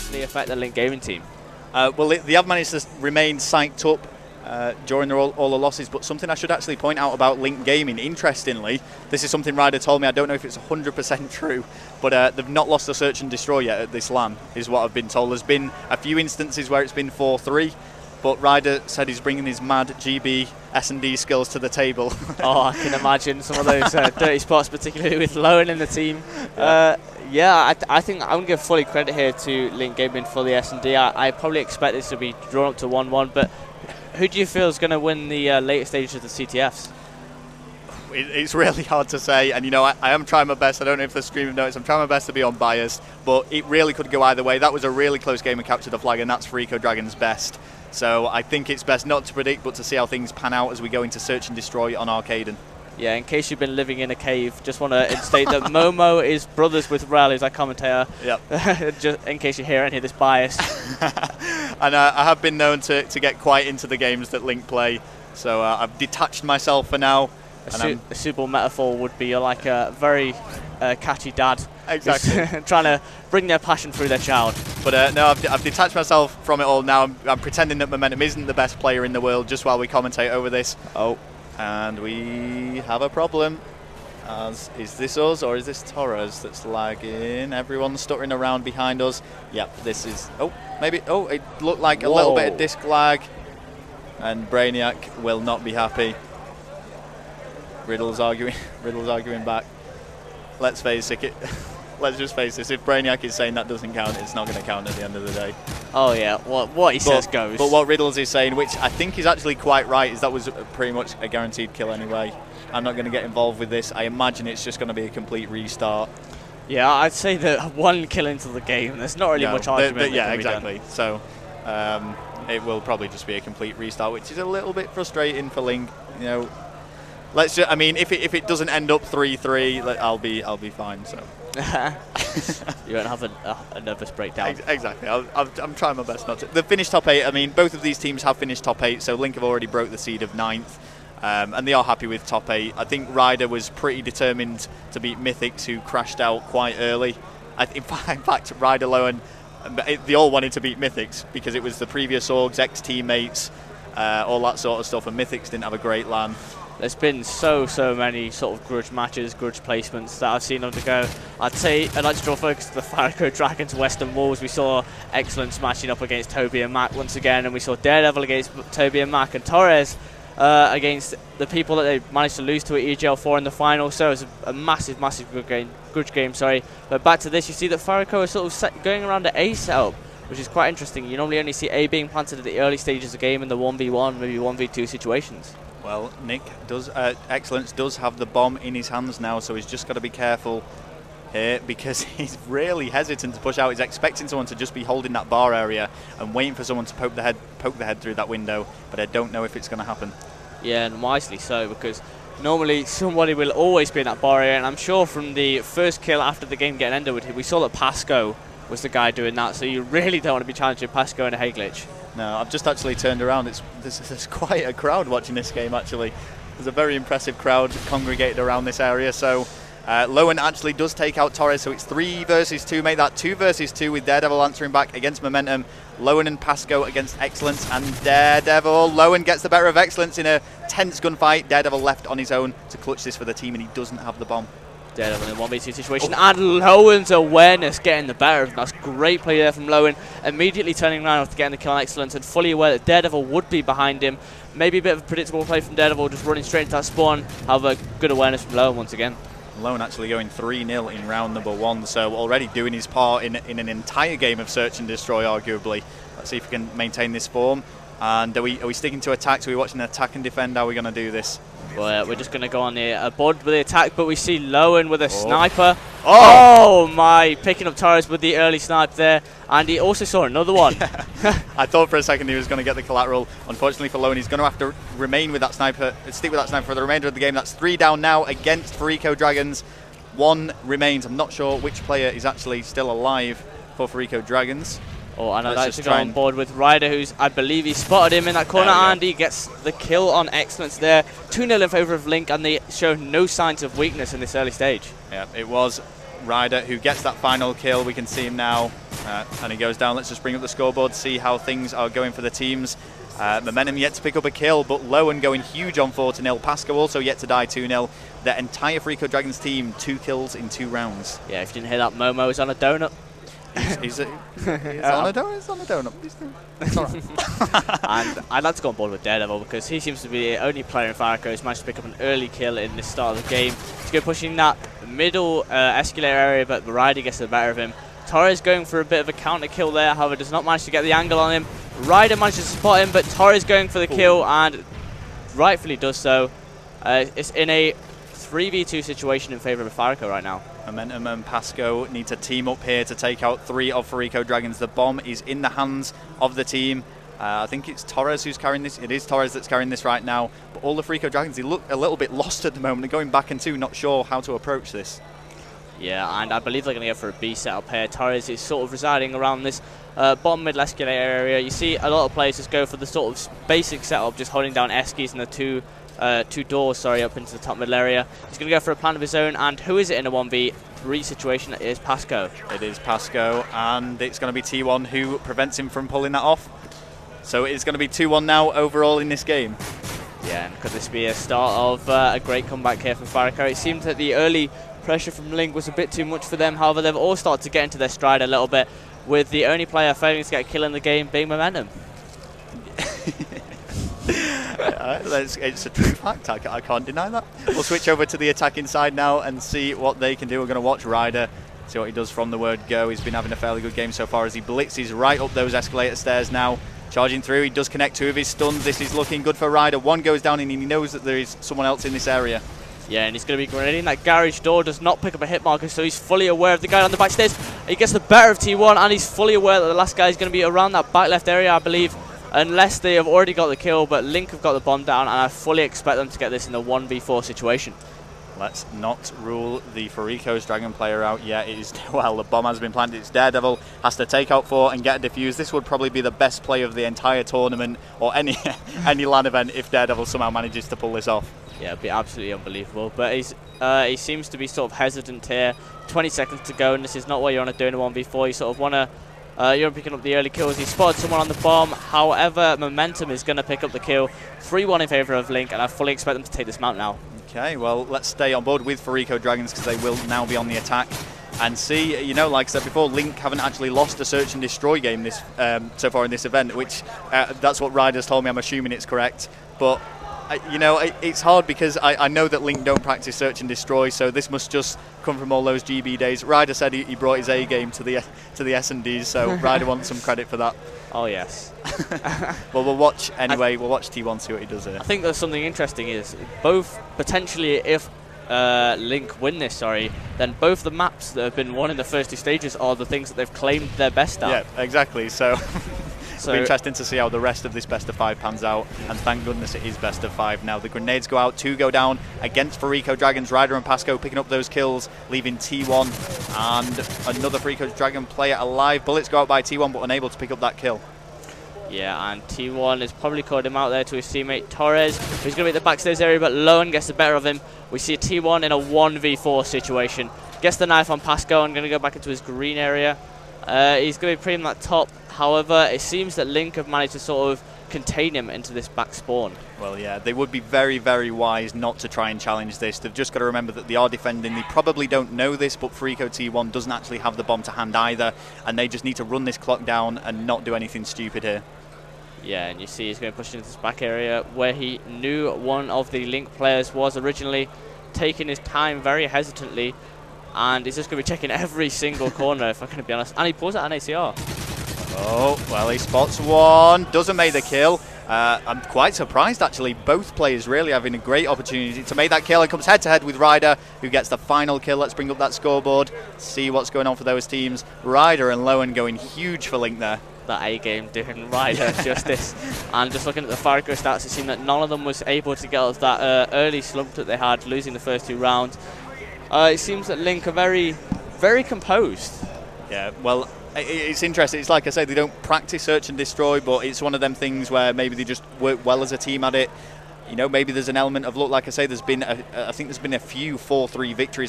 potentially affect the Link Gaming team? Well, they have managed to remain psyched up during all the losses, but something I should actually point out about Link Gaming, interestingly, this is something Ryder told me, I don't know if it's 100% true, but they've not lost a search and destroy yet at this LAN, is what I've been told. There's been a few instances where it's been 4-3, but Ryder said he's bringing his mad GB S&D skills to the table. Oh, I can imagine some of those dirty spots, particularly with Lowen in the team. I think I'm going to give fully credit here to Link Gaming for the S&D. I probably expect this to be drawn up to 1-1, but who do you feel is going to win the later stages of the CTFs? It's really hard to say, and I am trying my best. I don't know if the stream have noticed, I'm trying my best to be unbiased, but it really could go either way. That was a really close game and captured the flag, and that's Fariko Dragon's best. So I think it's best not to predict, but to see how things pan out as we go into Search and Destroy on Arcaden. Yeah, in case you've been living in a cave, just want to state that Momo is brothers with Rel, who's our commentator. Yep. Just in case you hear any of this bias. And I have been known to get quite into the games that Link play, so I've detached myself for now. A suitable metaphor would be like a very catchy dad. Exactly. Trying to bring their passion through their child. But no, I've detached myself from it all now. I'm pretending that Momentum isn't the best player in the world just while we commentate over this. Oh, and we have a problem. Is this us or is this Torres that's lagging? Everyone's stuttering around behind us. Yep, this is... Oh, maybe... Oh, it looked like a little bit of disc lag. And Brainiac will not be happy. Riddle's arguing back. Let's face it. Let's just face this. If Brainiac is saying that doesn't count, it's not going to count at the end of the day. Oh yeah, what he says goes. But what Riddles is saying, which I think is actually quite right, is that was pretty much a guaranteed kill anyway. I'm not going to get involved with this. I imagine it's just going to be a complete restart. Yeah, I'd say that one kill into the game, there's not really much argument. Yeah, exactly. So it will probably just be a complete restart, which is a little bit frustrating for Link. Let's just, I mean, if it doesn't end up 3-3, I'll be fine. So you won't have a nervous breakdown. Exactly. I'm trying my best not to. They finished top 8. I mean, both of these teams have finished top 8. So Link have already broke the seed of 9th, and they are happy with top 8. I think Ryder was pretty determined to beat Mythics, who crashed out quite early. In fact, Ryder, Lowen, they all wanted to beat Mythics because it was the previous orgs, ex-teammates, all that sort of stuff, and Mythics didn't have a great LAN. There's been so many sort of grudge matches, grudge placements that I've seen undergo. I'd like to draw focus to the Fariko Dragons Western Wolves. We saw Excellence matching up against Toby and Mac once again, and we saw Daredevil against Toby and Mac, and Torres against the people that they managed to lose to at EGL5 in the final. So it was a massive grudge game. But back to this, you see that Fariko is sort of going around the A setup, which is quite interesting. You normally only see A being planted at the early stages of the game in the 1v1, maybe 1v2 situations. Well, Nick does. Excellence does have the bomb in his hands now, so he's just got to be careful here because he's really hesitant to push out. He's expecting someone to just be holding that bar area and waiting for someone to poke the head through that window. But I don't know if it's going to happen. Yeah, and wisely so, because normally somebody will always be in that bar area, and I'm sure from the first kill after the game getting ended, we saw that Pasco was the guy doing that. So you really don't want to be challenging Pasco in a hay glitch. No, I've just actually turned around. There's quite a crowd watching this game, actually. There's a very impressive crowd congregated around this area. So Lowen actually does take out Torres, so it's 3 versus 2. Make that 2 versus 2 with Daredevil answering back against Momentum. Lowen and Pasco against Excellence, and Daredevil. Lowen gets the better of Excellence in a tense gunfight. Daredevil left on his own to clutch this for the team, and he doesn't have the bomb. Daredevil in a 1v2 situation, and Lowen's awareness getting the better of him. That's great play there from Lowen, immediately turning around after getting the kill on Excellence, and fully aware that Daredevil would be behind him. Maybe a bit of a predictable play from Daredevil, just running straight into that spawn. However, good awareness from Lowen once again. Lowen actually going 3-0 in round number 1, so already doing his part in an entire game of Search and Destroy, arguably. Let's see if we can maintain this form. And are we sticking to attacks? Are we watching attack and defend? How are we going to do this? Well, we're just going to go on the board with the attack, but we see Lowen with a sniper. Oh my, picking up Torres with the early snipe there, and he also saw another one. I thought for a second he was going to get the collateral. Unfortunately for Lowen, he's going to have to remain with that sniper, stick with that sniper for the remainder of the game. That's 3 down now against Fariko Dragons. 1 remains. I'm not sure which player is actually still alive for Fariko Dragons. Oh, and I'd like to go on board with Ryder, who's, I believe he spotted him in that corner, and he gets the kill on Excellence there. 2-0 in favour of Link, and they show no signs of weakness in this early stage. Yeah, it was Ryder who gets that final kill. We can see him now. And he goes down. Let's just bring up the scoreboard, see how things are going for the teams. Momentum yet to pick up a kill, but Lowen going huge on 4-0. Pasco also yet to die 2-0. The entire Fariko Dragons team, 2 kills in 2 rounds. Yeah, if you didn't hear that, Momo's on a donut. He's on a donut. He's on a donut. It's all right. And I'd like to go on board with Daredevil because he seems to be the only player in Fariko who's managed to pick up an early kill in the start of the game. He's going pushing that middle escalator area, but Ryder gets the better of him. Torres going for a bit of a counter kill there, however does not manage to get the angle on him. Ryder manages to spot him, but Torres going for the kill and rightfully does so. It's in a 3v2 situation in favour of Fariko right now. Momentum and Pasco need to team up here to take out 3 of Fariko Dragons. The bomb is in the hands of the team. I think it's Torres who's carrying this. It is Torres that's carrying this right now. But all the Fariko Dragons, they look a little bit lost at the moment. They're going back and 2, not sure how to approach this. Yeah, and I believe they're going to go for a B setup here. Torres is sort of residing around this bottom middle escalator area. You see a lot of players just go for the sort of basic setup, just holding down Eskies and the two doors, up into the top middle area. He's going to go for a plan of his own, and who is it in a 1v3 situation? It is Pasco. It is Pasco, and it's going to be T1 who prevents him from pulling that off. So it's going to be 2-1 now overall in this game. Yeah, and could this be a start of a great comeback here from Fariko? It seemed that the early pressure from Link was a bit too much for them. However, they've all started to get into their stride a little bit, with the only player failing to get a kill in the game being Momentum. It's a true fact. I can't deny that. We'll switch over to the attacking side now and see what they can do. We're going to watch Ryder, see what he does from the word go. He's been having a fairly good game so far as he blitzes right up those escalator stairs now. Charging through, he does connect 2 of his stuns. This is looking good for Ryder. 1 goes down and he knows that there is someone else in this area. Yeah, and he's going to be grenading. That garage door does not pick up a hit marker, so he's fully aware of the guy on the back stairs. He gets the better of T1, and he's fully aware that the last guy is going to be around that back left area, I believe, unless they have already got the kill, but Link have got the bomb down, and I fully expect them to get this in a 1v4 situation. Let's not rule the Fariko's Dragon player out yet. It is, well, the bomb has been planted. It's Daredevil, has to take out 4 and get a defuse. This would probably be the best play of the entire tournament, or any LAN event, if Daredevil somehow manages to pull this off. Yeah, it'd be absolutely unbelievable. But he seems to be sort of hesitant here. 20 seconds to go, and this is not what you want to do in a 1v4. You sort of want to, you're picking up the early kills. He spotted someone on the bomb. However, Momentum is going to pick up the kill. 3-1 in favour of Link, and I fully expect them to take this mount now. Okay, well, let's stay on board with Fariko Dragons because they will now be on the attack. And see, you know, like I said before, Link haven't actually lost a search and destroy game this so far in this event, which that's what Ryder's told me. I'm assuming it's correct. But you know, it's hard because I know that Link don't practice search and destroy, so this must just come from all those GB days. Ryder said he brought his A game to the S&Ds, so Ryder wants some credit for that. Oh yes. Well, we'll watch anyway. We'll watch T1 see what he does here. I think there's something interesting is both potentially if Link win this, then both the maps that have been won in the first 2 stages are the things that they've claimed their best at. Yeah, exactly. So. It'll be interesting to see how the rest of this best of 5 pans out, and thank goodness it is best of 5 now. The grenades go out, 2 go down against Fariko Dragons. Ryder and Pasco picking up those kills, leaving T1 and another Fariko Dragon player alive. Bullets go out by T1 but unable to pick up that kill. Yeah, and T1 has probably called him out there to his teammate Torres, who's going to be at the backstairs area, but Lowen gets the better of him. We see T1 in a 1v4 situation. Gets the knife on Pasco and going to go back into his green area. He's going to be pre-ing that top. However, it seems that Link have managed to sort of contain him into this back spawn. Well, yeah, they would be very, very wise not to try and challenge this. They've just got to remember that they are defending. They probably don't know this, but Fariko T1 doesn't actually have the bomb to hand either, and they just need to run this clock down and not do anything stupid here. Yeah, and you see he's going to push into this back area where he knew one of the Link players was originally, taking his time very hesitantly, and he's just going to be checking every single corner, if I'm going to be honest. And he pulls out an ACR. Oh, well, he spots one, doesn't make the kill. I'm quite surprised, actually. Both players really having a great opportunity to make that kill. It comes head-to-head with Ryder, who gets the final kill. Let's bring up that scoreboard, see what's going on for those teams. Ryder and Lowen going huge for Link there. That A game doing Ryder justice. And just looking at the Fariko stats, it seemed that none of them was able to get out of that early slump that they had, losing the first 2 rounds. It seems that Link are very, very composed. Yeah, well, it's interesting. It's like I say, they don't practice search and destroy, but it's one of them things where maybe they just work well as a team at it. You know, maybe there's an element of luck. Like I say, there's been I think there's been a few 4-3 victories